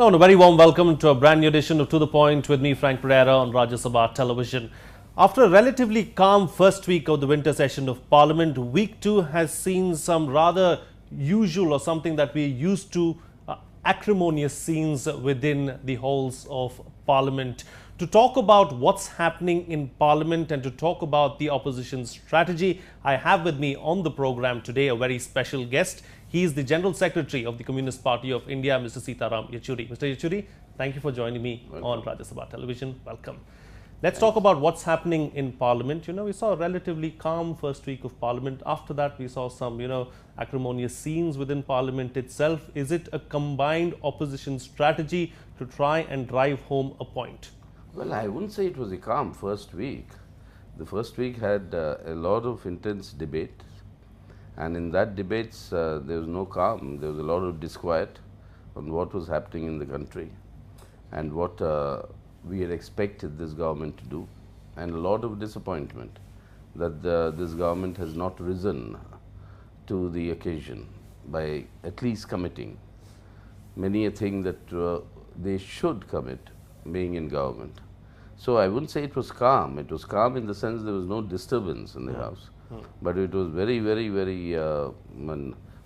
Hello and a very warm welcome to a brand new edition of To The Point with me, Frank Pereira, on Rajya Sabha Television. After a relatively calm first week of the winter session of Parliament, week 2 has seen some rather usual or something that we used to acrimonious scenes within the halls of Parliament. To talk about what's happening in Parliament and to talk about the opposition strategy, I have with me on the program today a very special guest. He is the General Secretary of the Communist Party of India, Mr. Sitaram Yechury. Mr. Yechury, thank you for joining me on Rajya Sabha Television. Welcome. Let's talk about what's happening in Parliament. We saw a relatively calm first week of Parliament. After that, we saw some, acrimonious scenes within Parliament itself. Is it a combined opposition strategy to try and drive home a point? Well, I wouldn't say it was a calm first week. The first week had a lot of intense debate, and in that debates there was no calm. There was a lot of disquiet on what was happening in the country and what we had expected this government to do, and a lot of disappointment that this government has not risen to the occasion by at least committing many a thing that they should commit being in government. So I wouldn't say it was calm. It was calm in the sense there was no disturbance in the house, but it was very, very, very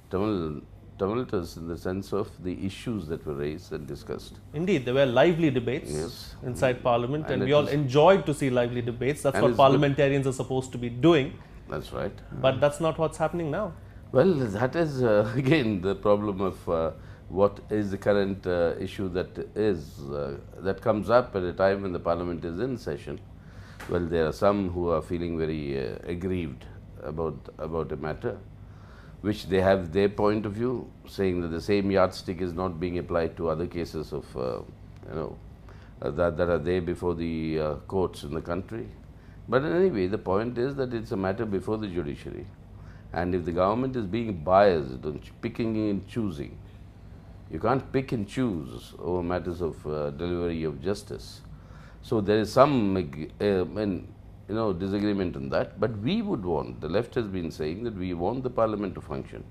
tumultuous in the sense of the issues that were raised and discussed. Indeed, there were lively debates inside Parliament, and we all enjoyed to see lively debates. That's what parliamentarians are supposed to be doing. That's right. But that's not what's happening now. Well, that is again the problem of what is the current issue that comes up at a time when the Parliament is in session. Well, there are some who are feeling very aggrieved about a matter, which they have their point of view, saying that the same yardstick is not being applied to other cases of that are there before the courts in the country. But anyway, the point is that it's a matter before the judiciary, and if the government is being biased on picking and choosing, you can't pick and choose over matters of delivery of justice. So there is some disagreement on that, but we would want, the left has been saying that we want the Parliament to function,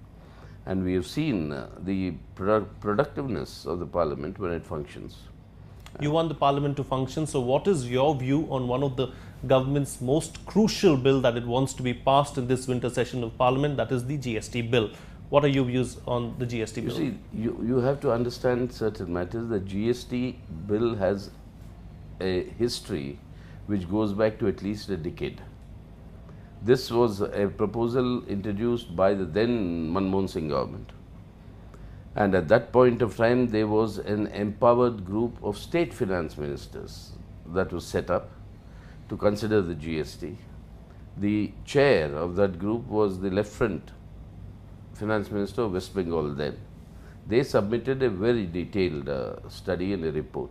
and we have seen the productiveness of the Parliament when it functions. You want the Parliament to function, so what is your view on one of the government's most crucial bill that it wants to be passed in this winter session of Parliament, that is the GST bill? What are your views on the GST bill? You see, you have to understand certain matters. The GST bill has a history which goes back to at least a decade. This was a proposal introduced by the then Manmohan Singh government. And at that point of time, there was an empowered group of state finance ministers that was set up to consider the GST. The chair of that group was the Left Front Finance Minister of West Bengal then. They submitted a very detailed study and a report.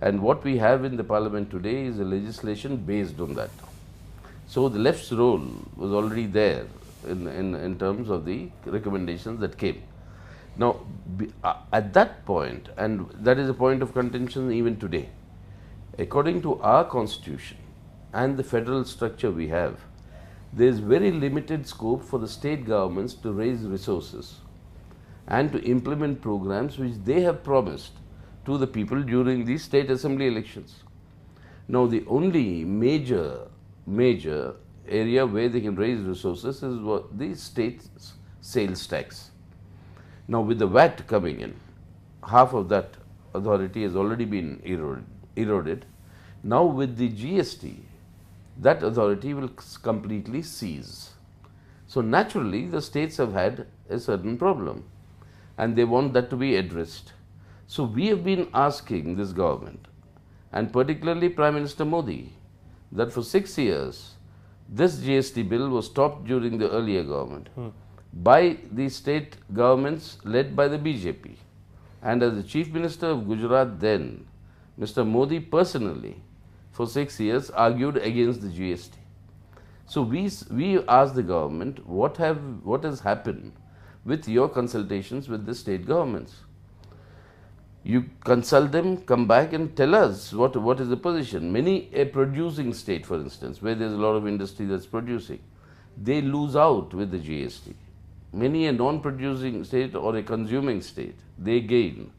And what we have in the Parliament today is a legislation based on that. So the left's role was already there in terms of the recommendations that came. Now, at that point, and that is a point of contention even today, according to our constitution and the federal structure we have, there is very limited scope for the state governments to raise resources and to implement programs which they have promised to the people during the state assembly elections. Now, the only major area where they can raise resources is the state sales tax. Now, with the VAT coming in, half of that authority has already been eroded. Now, with the GST, that authority will completely cease. So naturally, the states have had a certain problem, and they want that to be addressed. So we have been asking this government, and particularly Prime Minister Modi, that for 6 years, this GST bill was stopped during the earlier government by the state governments led by the BJP. And as the Chief Minister of Gujarat then, Mr. Modi personally, for 6 years argued against the GST. So we asked the government, what has happened with your consultations with the state governments? You consult them, come back and tell us what is the position. A producing state, for instance, where there's a lot of industry that's producing, they lose out with the GST. Many a non-producing state or a consuming state, they gain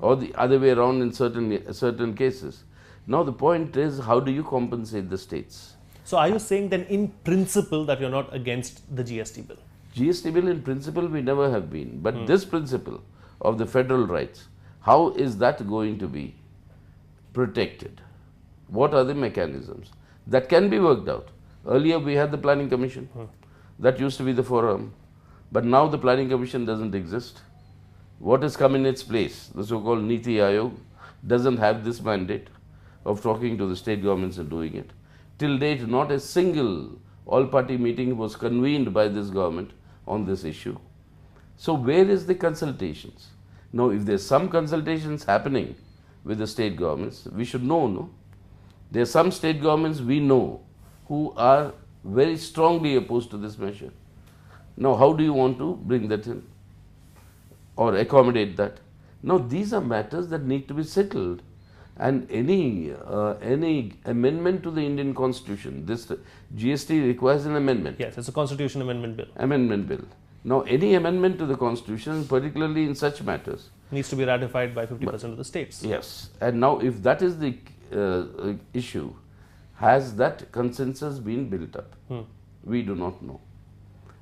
or the other way around in certain cases. Now the point is, how do you compensate the states? So are you saying then in principle that you're not against the GST bill? GST bill in principle we never have been, but this principle of the federal rights, how is that going to be protected? What are the mechanisms? That can be worked out. Earlier we had the Planning Commission. That used to be the forum. But now the Planning Commission doesn't exist. What has come in its place? The so-called Niti Aayog doesn't have this mandate of talking to the state governments and doing it. Till date, not a single all-party meeting was convened by this government on this issue. So where is the consultations? Now, if there's some consultations happening with the state governments, we should know, no? There are some state governments we know who are very strongly opposed to this measure. Now, how do you want to bring that in or accommodate that? Now, these are matters that need to be settled. And any amendment to the Indian Constitution, this GST requires an amendment. Yes, it's a constitution amendment bill. Amendment bill. Now, any amendment to the Constitution, particularly in such matters, needs to be ratified by 50% of the states. Yes. And now, if that is the issue, has that consensus been built up? We do not know.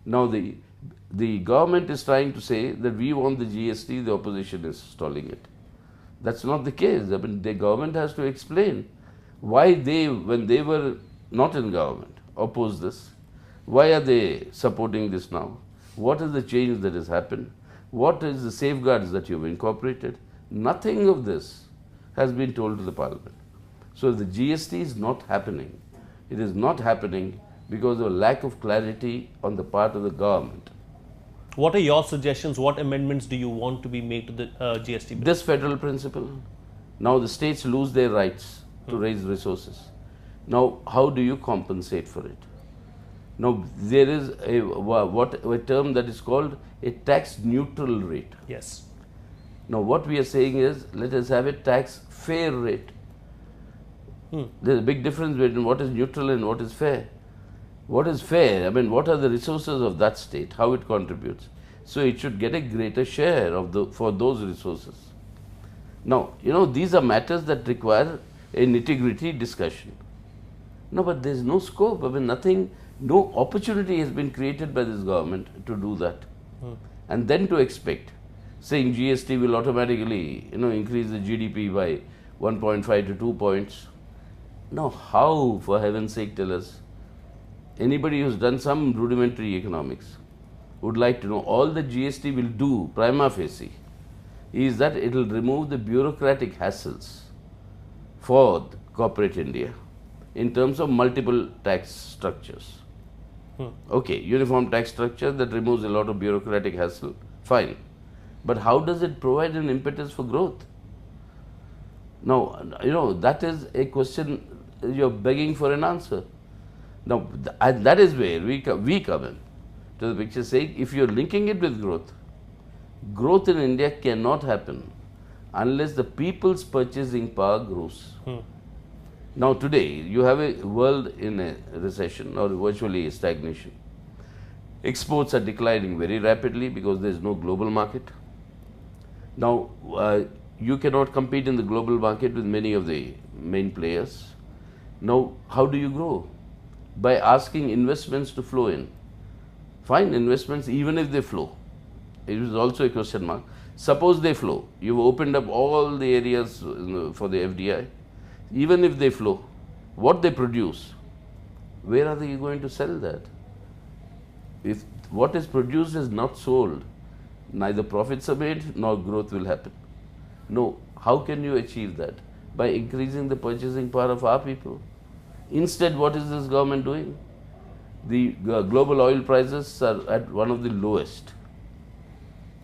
Now, the government is trying to say that we want the GST, the opposition is stalling it. That's not the case. I mean, the government has to explain why they, when they were not in government, opposed this. Why are they supporting this now? What is the change that has happened? What is the safeguards that you've incorporated? Nothing of this has been told to the Parliament. So the GST is not happening. It is not happening because of a lack of clarity on the part of the government. What are your suggestions? What amendments do you want to be made to the GST bill? This federal principle. Now the states lose their rights to raise resources. Now how do you compensate for it? Now there is a term that is called a tax neutral rate. Yes. Now what we are saying is, let us have a tax fair rate. There is a big difference between what is neutral and what is fair. What is fair? I mean, what are the resources of that state? How it contributes? So it should get a greater share of for those resources. Now, you know, these are matters that require a nitty-gritty discussion. No, but there is no scope. I mean, nothing, no opportunity has been created by this government to do that. And then to expect, saying GST will automatically, you know, increase the GDP by 1.5 to 2 points. Now, how, for heaven's sake, tell us? Anybody who's done some rudimentary economics would like to know all the GST will do, prima facie, is that it will remove the bureaucratic hassles for corporate India in terms of multiple tax structures. Okay, uniform tax structure that removes a lot of bureaucratic hassle, fine. But how does it provide an impetus for growth? Now, you know, that is a question you're begging for an answer. Now, and that is where we come in to the picture, saying if you're linking it with growth, growth in India cannot happen unless the people's purchasing power grows. Now today, you have a world in a recession or virtually a stagnation. Exports are declining very rapidly because there is no global market. Now, you cannot compete in the global market with many of the main players. Now, how do you grow? By asking investments to flow in. Fine, investments, even if they flow. It is also a question mark. Suppose they flow. You've opened up all the areas for the FDI. Even if they flow, what they produce, where are they going to sell that? If what is produced is not sold, neither profits are made nor growth will happen. No, how can you achieve that? By increasing the purchasing power of our people. Instead, what is this government doing? The global oil prices are at one of the lowest.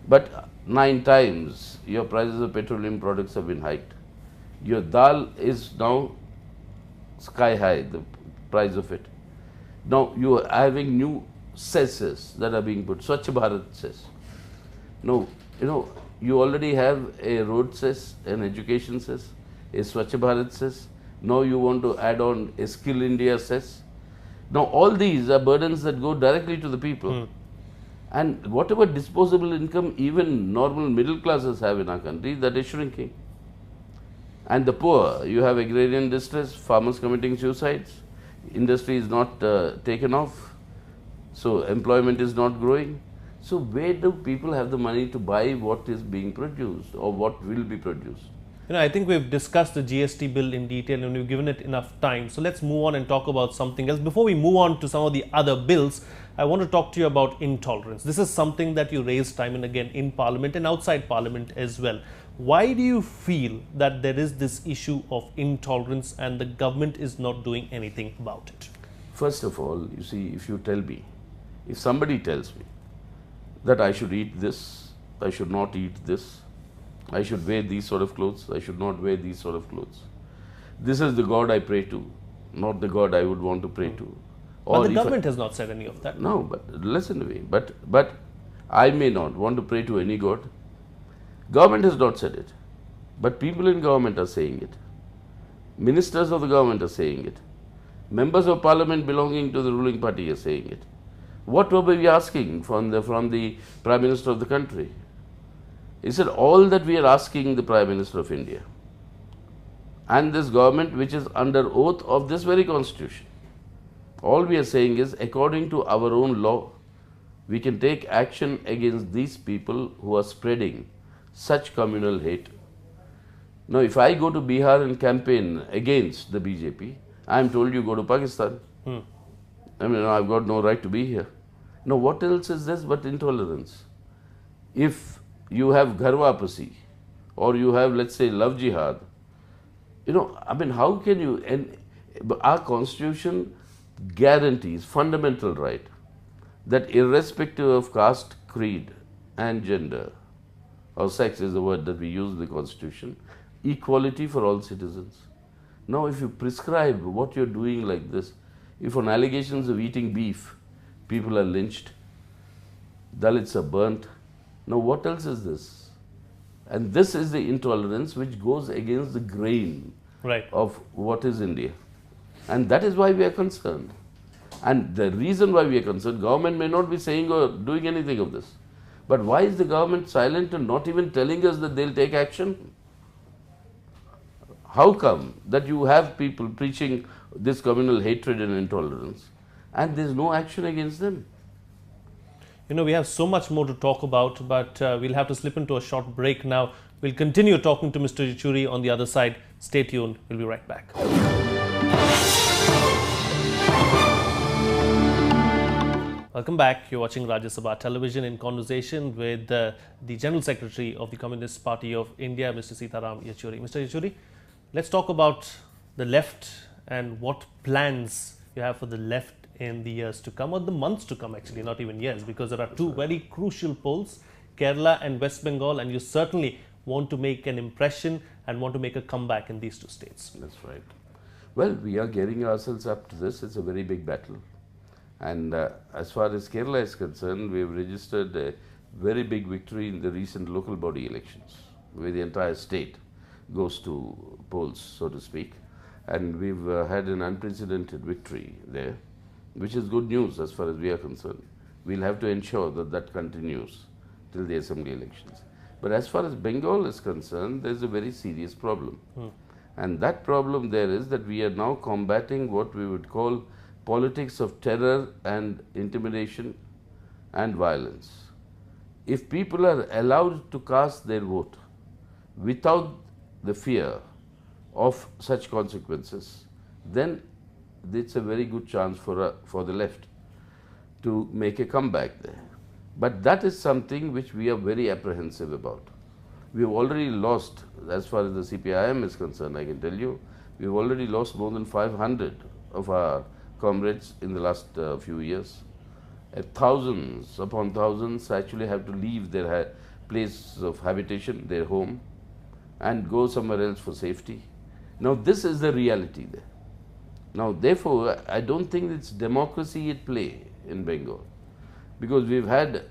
But 9 times your prices of petroleum products have been hiked. Your dal is now sky high, the price of it. Now you are having new cesses that are being put, Swachh Bharat cess. Now, you know, you already have a road cess, an education cess, a Swachh Bharat cess. Now you want to add on a Skill India cess. Now all these are burdens that go directly to the people. And whatever disposable income even normal middle classes have in our country, that is shrinking. And the poor, you have agrarian distress, farmers committing suicides, industry is not taken off, so employment is not growing. So where do people have the money to buy what is being produced or what will be produced? I think we've discussed the GST bill in detail and we've given it enough time. So let's move on and talk about something else. Before we move on to some of the other bills, I want to talk to you about intolerance. This is something that you raise time and again in Parliament and outside Parliament as well. Why do you feel that there is this issue of intolerance and the government is not doing anything about it? First of all, you see, if you tell me, if somebody tells me that I should eat this, I should not eat this, I should wear these sort of clothes, I should not wear these sort of clothes. This is the God I pray to, not the God I would want to pray to. But the government has not said any of that. No, but listen to me. But I may not want to pray to any God. Government has not said it. But people in government are saying it. Ministers of the government are saying it. Members of parliament belonging to the ruling party are saying it. What were we asking from the Prime Minister of the country? He said all that we are asking the Prime Minister of India and this government which is under oath of this very constitution. All we are saying is according to our own law, we can take action against these people who are spreading such communal hate. Now, if I go to Bihar and campaign against the BJP, I am told you go to Pakistan. I mean, I've got no right to be here. Now, what else is this but intolerance? If you have Gharwapasi or you have, let's say, love jihad, I mean, how can you, and our constitution guarantees fundamental right that irrespective of caste, creed and gender, or sex is the word that we use in the constitution, equality for all citizens. Now, if you prescribe what you're doing like this, if on allegations of eating beef, people are lynched, Dalits are burnt, now what else is this? And this is the intolerance which goes against the grain of what is India. And that is why we are concerned. And the reason why we are concerned, government may not be saying or doing anything of this. But why is the government silent and not even telling us that they'll take action? How come that you have people preaching this communal hatred and intolerance and there's no action against them? We have so much more to talk about, but we'll have to slip into a short break now. We'll continue talking to Mr. Yechury on the other side. Stay tuned. We'll be right back. Welcome back. You're watching Rajya Sabha Television in conversation with the General Secretary of the Communist Party of India, Mr. Sitaram Yechury. Mr. Yechury, let's talk about the left and what plans you have for the left in the years to come, or the months to come actually, not even years, because there are two very crucial polls, Kerala and West Bengal, and you certainly want to make an impression and want to make a comeback in these two states. That's right. Well, we are gearing ourselves up to this. It's a very big battle. And as far as Kerala is concerned, we have registered a very big victory in the recent local body elections, where the entire state goes to polls, so to speak. And we've had an unprecedented victory there, which is good news as far as we are concerned. We'll have to ensure that that continues till the assembly elections. But as far as Bengal is concerned, there's a very serious problem. And that problem there is that we are now combating what we would call politics of terror and intimidation and violence. If people are allowed to cast their vote without the fear of such consequences, then it's a very good chance for the left to make a comeback there. But that is something which we are very apprehensive about. We have already lost, as far as the CPIM is concerned, I can tell you, we have already lost more than 500 of our comrades in the last few years. Thousands upon thousands actually have to leave their place of habitation, their home, and go somewhere else for safety. Now this is the reality there. Now therefore, I don't think it's democracy at play in Bengal, because we've had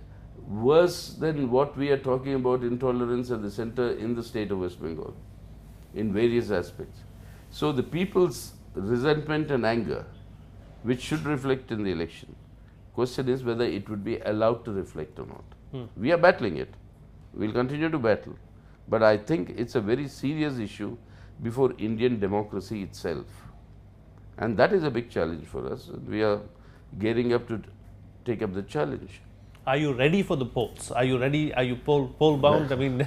worse than what we are talking about intolerance at the center in the state of West Bengal in various aspects. So the people's resentment and anger, which should reflect in the election, question is whether it would be allowed to reflect or not. We are battling it. We'll continue to battle. But I think it's a very serious issue before Indian democracy itself. And that is a big challenge for us. We are gearing up to take up the challenge. Are you ready for the polls? Are you ready? Are you poll bound? I mean,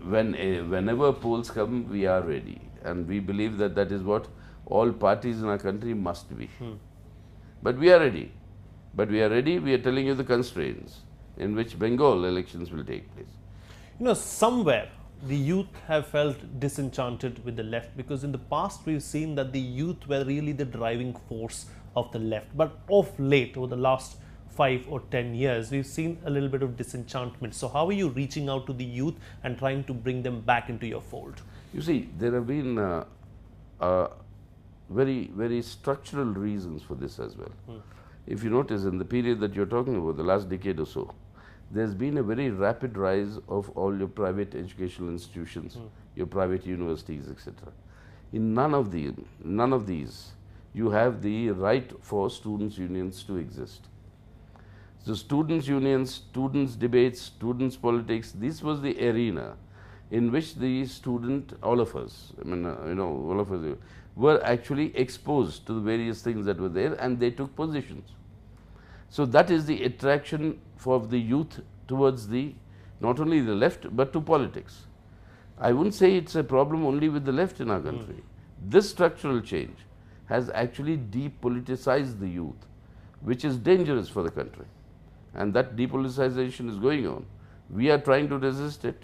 Whenever polls come, we are ready. And we believe that that is what all parties in our country must be. But we are ready. But we are ready, we are telling you the constraints in which Bengal elections will take place. you know, somewhere the youth have felt disenchanted with the left, because in the past we've seen that the youth were really the driving force of the left. But of late, over the last 5 or 10 years, we've seen a little bit of disenchantment. So how are you reaching out to the youth and trying to bring them back into your fold? You see, there have been very, very structural reasons for this as well. If you notice, in the period that you're talking about, the last decade or so, there's been a very rapid rise of all your private educational institutions, your private universities, etc. In none of these, you have the right for students' unions to exist. So students' unions, students' debates, students' politics, this was the arena in which the student, all of us, I mean, all of us were actually exposed to the various things that were there, and they took positions. So that is the attraction for the youth towards the, not only the left, but to politics. I wouldn't say it's a problem only with the left in our country. This structural change has actually depoliticized the youth, which is dangerous for the country. And that depoliticization is going on. We are trying to resist it.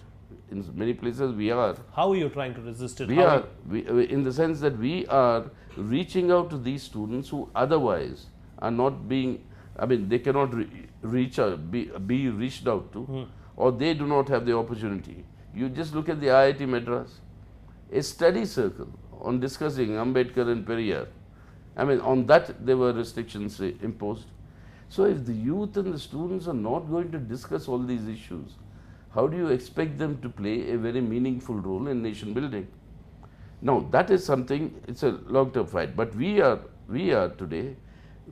In many places we are. How are you trying to resist it? In the sense that we are reaching out to these students who otherwise are not being, I mean, they cannot reach out, be reached out to, or they do not have the opportunity. You just look at the IIT Madras, a study circle on discussing Ambedkar and Periyar. I mean, on that there were restrictions imposed. So if the youth and the students are not going to discuss all these issues, how do you expect them to play a very meaningful role in nation building? Now, that is something, it's a long-term fight, but we are today,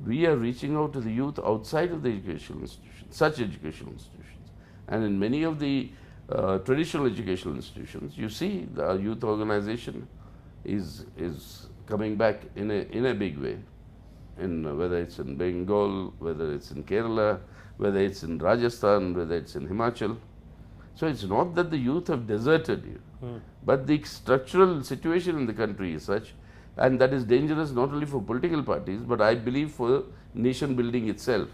we are reaching out to the youth outside of the educational institutions, such educational institutions. And in many of the traditional educational institutions, you see the youth organization is coming back in a big way. Whether it's in Bengal, whether it's in Kerala, whether it's in Rajasthan, whether it's in Himachal. So it's not that the youth have deserted you, but the structural situation in the country is such, and that is dangerous not only for political parties, but I believe for nation building itself.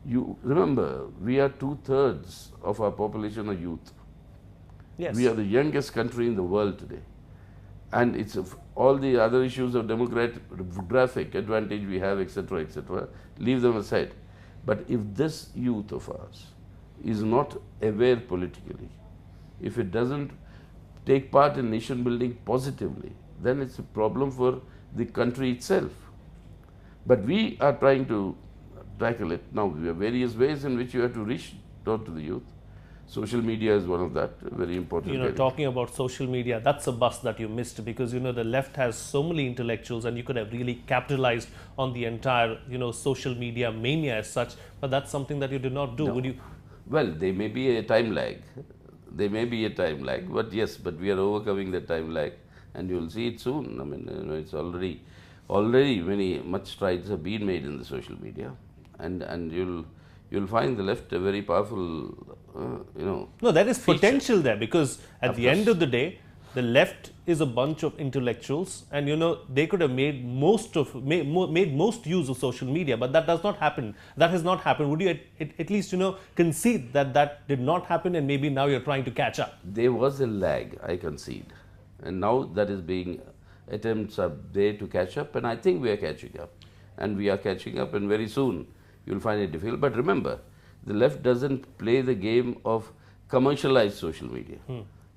You remember, we are 2/3 of our population are youth. Yes. We are the youngest country in the world today. And it's all the other issues of demographic advantage we have, etc., leave them aside. But if this youth of ours is not aware politically, if it doesn't take part in nation building positively, then it's a problem for the country itself. But we are trying to tackle it. Now, there are various ways in which you have to reach out to the youth. Social media is one of that, very important. You know, talking about social media, that's a bus that you missed, because, you know, the left has so many intellectuals and you could have really capitalized on the entire, you know, social media mania as such, but that's something that you did not do. No. Would you? Well, there may be a time lag. There may be a time lag, but yes, but we are overcoming the time lag, and you will see it soon. I mean, you know, it's already much strides have been made in the social media, and you'll find the left a very powerful, No, there is feature. potential there, because at Of the course. end of the day, the left is a bunch of intellectuals, and, you know, they could have made most use of social media, but that does not happen. That has not happened. Would you at least, you know, concede that that did not happen, and maybe now you're trying to catch up? There was a lag, I concede, and now that is being, attempts are there to catch up, and I think we are catching up, and we are catching up, and very soon you'll find it difficult. But remember, the left doesn't play the game of commercialized social media.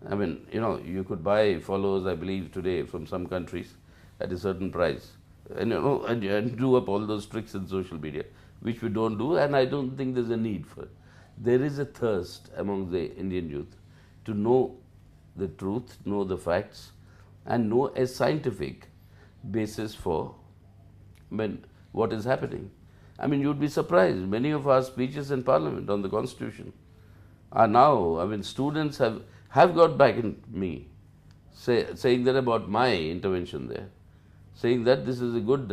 I mean, you know, you could buy followers, I believe, today from some countries at a certain price, and, you know, and do up all those tricks in social media, which we don't do, and I don't think there's a need for it. There is a thirst among the Indian youth to know the truth, know the facts, and know a scientific basis for what is happening. I mean, you'd be surprised. Many of our speeches in Parliament on the Constitution are now, I mean, students have got back in me, saying that about my intervention there, saying that this is a good,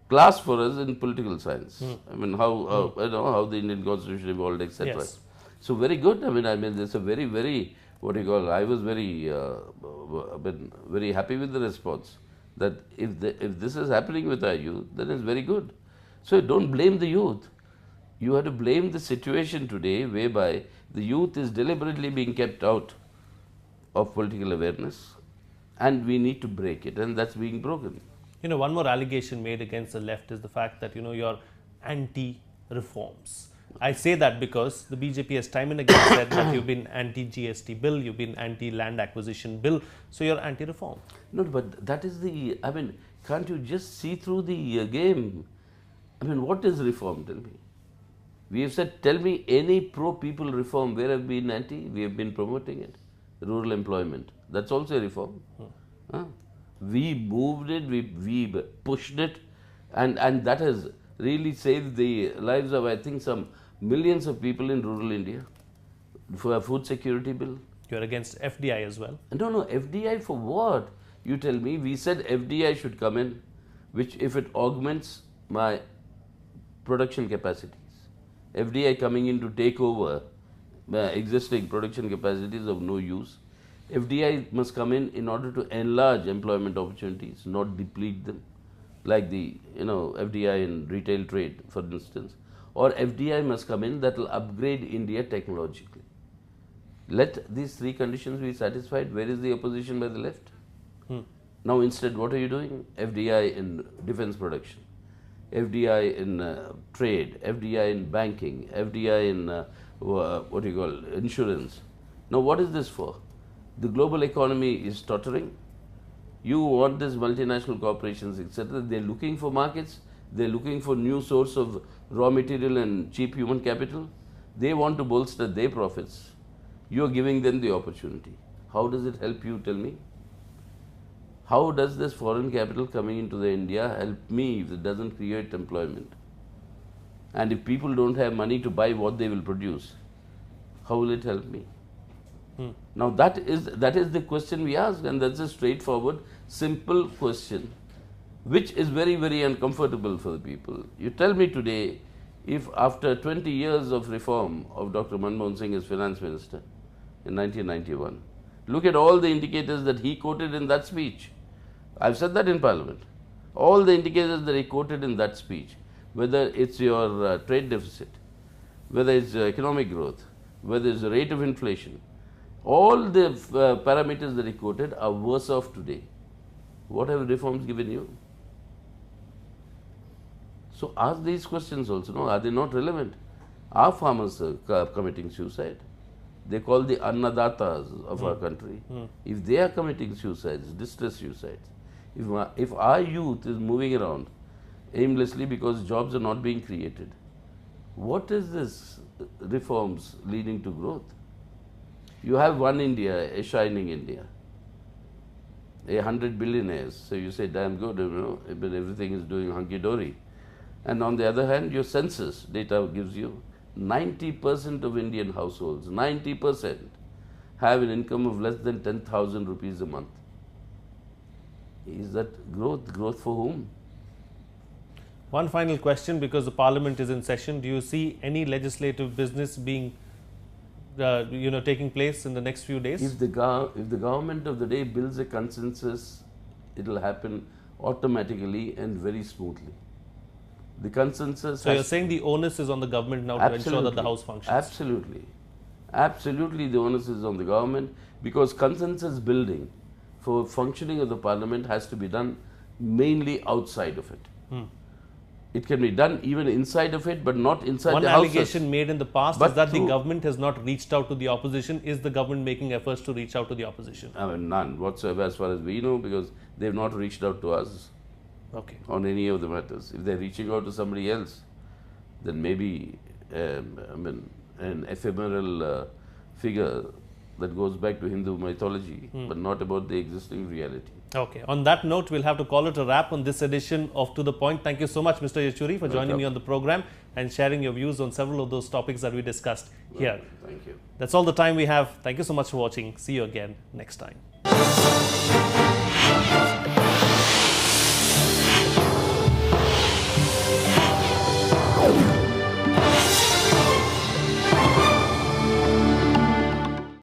class for us in political science. I mean, how the Indian Constitution evolved, etc. Yes. So very good. I mean, there's a very, very, what do you call? I was very, very happy with the response. That if this is happening with our youth, then it's very good. So don't blame the youth. You have to blame the situation today, whereby the youth is deliberately being kept out of political awareness, and we need to break it, and that's being broken. One more allegation made against the left is the fact that, you're anti-reforms. I say that because the BJP has time and again said that you've been anti-GST bill, you've been anti-land acquisition bill, so you're anti-reform. No, but that is the, I mean, can't you just see through the game? I mean, what is reform, tell me? We have said, tell me any pro-people reform, where have been anti? We have been promoting it. Rural employment, that's also a reform. Huh? We moved it, we pushed it, and that has really saved the lives of, I think, some millions of people in rural India. For a food security bill. You're against FDI as well? No, FDI for what? You tell me. We said FDI should come in, which if it augments my production capacities. FDI coming in to take over existing production capacities of no use. FDI must come in order to enlarge employment opportunities, not deplete them, like the FDI in retail trade, for instance. Or FDI must come in that will upgrade India technologically. Let these three conditions be satisfied. Where is the opposition by the left? Now instead, what are you doing? FDI in defense production, FDI in trade, FDI in banking, FDI in insurance. Now what is this for? The global economy is tottering. You want these multinational corporations, etc. They're looking for markets. They're looking for new source of raw material and cheap human capital. They want to bolster their profits. You're giving them the opportunity. How does it help you, tell me? How does this foreign capital coming into the India help me if it doesn't create employment? And if people don't have money to buy what they will produce, how will it help me? Now that is the question we ask, and that's a straightforward, simple question, which is very, very uncomfortable for the people. You tell me today, if after 20 years of reform of Dr. Manmohan Singh as finance minister in 1991, look at all the indicators that he quoted in that speech. I've said that in Parliament. All the indicators that he quoted in that speech, whether it's your trade deficit, whether it's economic growth, whether it's the rate of inflation, all the parameters that he quoted are worse off today. What have reforms given you? So ask these questions also. No, are they not relevant? Are farmers committing suicide? They call the annadatas of our country. If they are committing suicides, distress suicides, if our youth is moving around aimlessly because jobs are not being created, what is this reforms leading to growth? You have one India, a shining India, 100 billionaires. So you say, damn good, but everything is doing hunky-dory. And on the other hand, your census data gives you 90% of Indian households, 90% have an income of less than 10,000 rupees a month. Is that growth? Growth for whom? One final question, because the Parliament is in session. Do you see any legislative business being taking place in the next few days? If the government of the day builds a consensus, it will happen automatically and very smoothly. The consensus. So you're saying the onus is on the government now to ensure that the House functions? Absolutely. Absolutely, the onus is on the government, because consensus building for functioning of the Parliament has to be done mainly outside of it. It can be done even inside of it, but not inside the houses. One allegation made in the past is that the government has not reached out to the opposition. Is the government making efforts to reach out to the opposition? I mean, none whatsoever as far as we know, because they have not reached out to us on any of the matters. If they're reaching out to somebody else, then maybe an ephemeral figure that goes back to Hindu mythology, but not about the existing reality. Okay. On that note, we'll have to call it a wrap on this edition of To The Point. Thank you so much, Mr. Yechury, for joining me on the program and sharing your views on several of those topics that we discussed here. Thank you. That's all the time we have. Thank you so much for watching. See you again next time.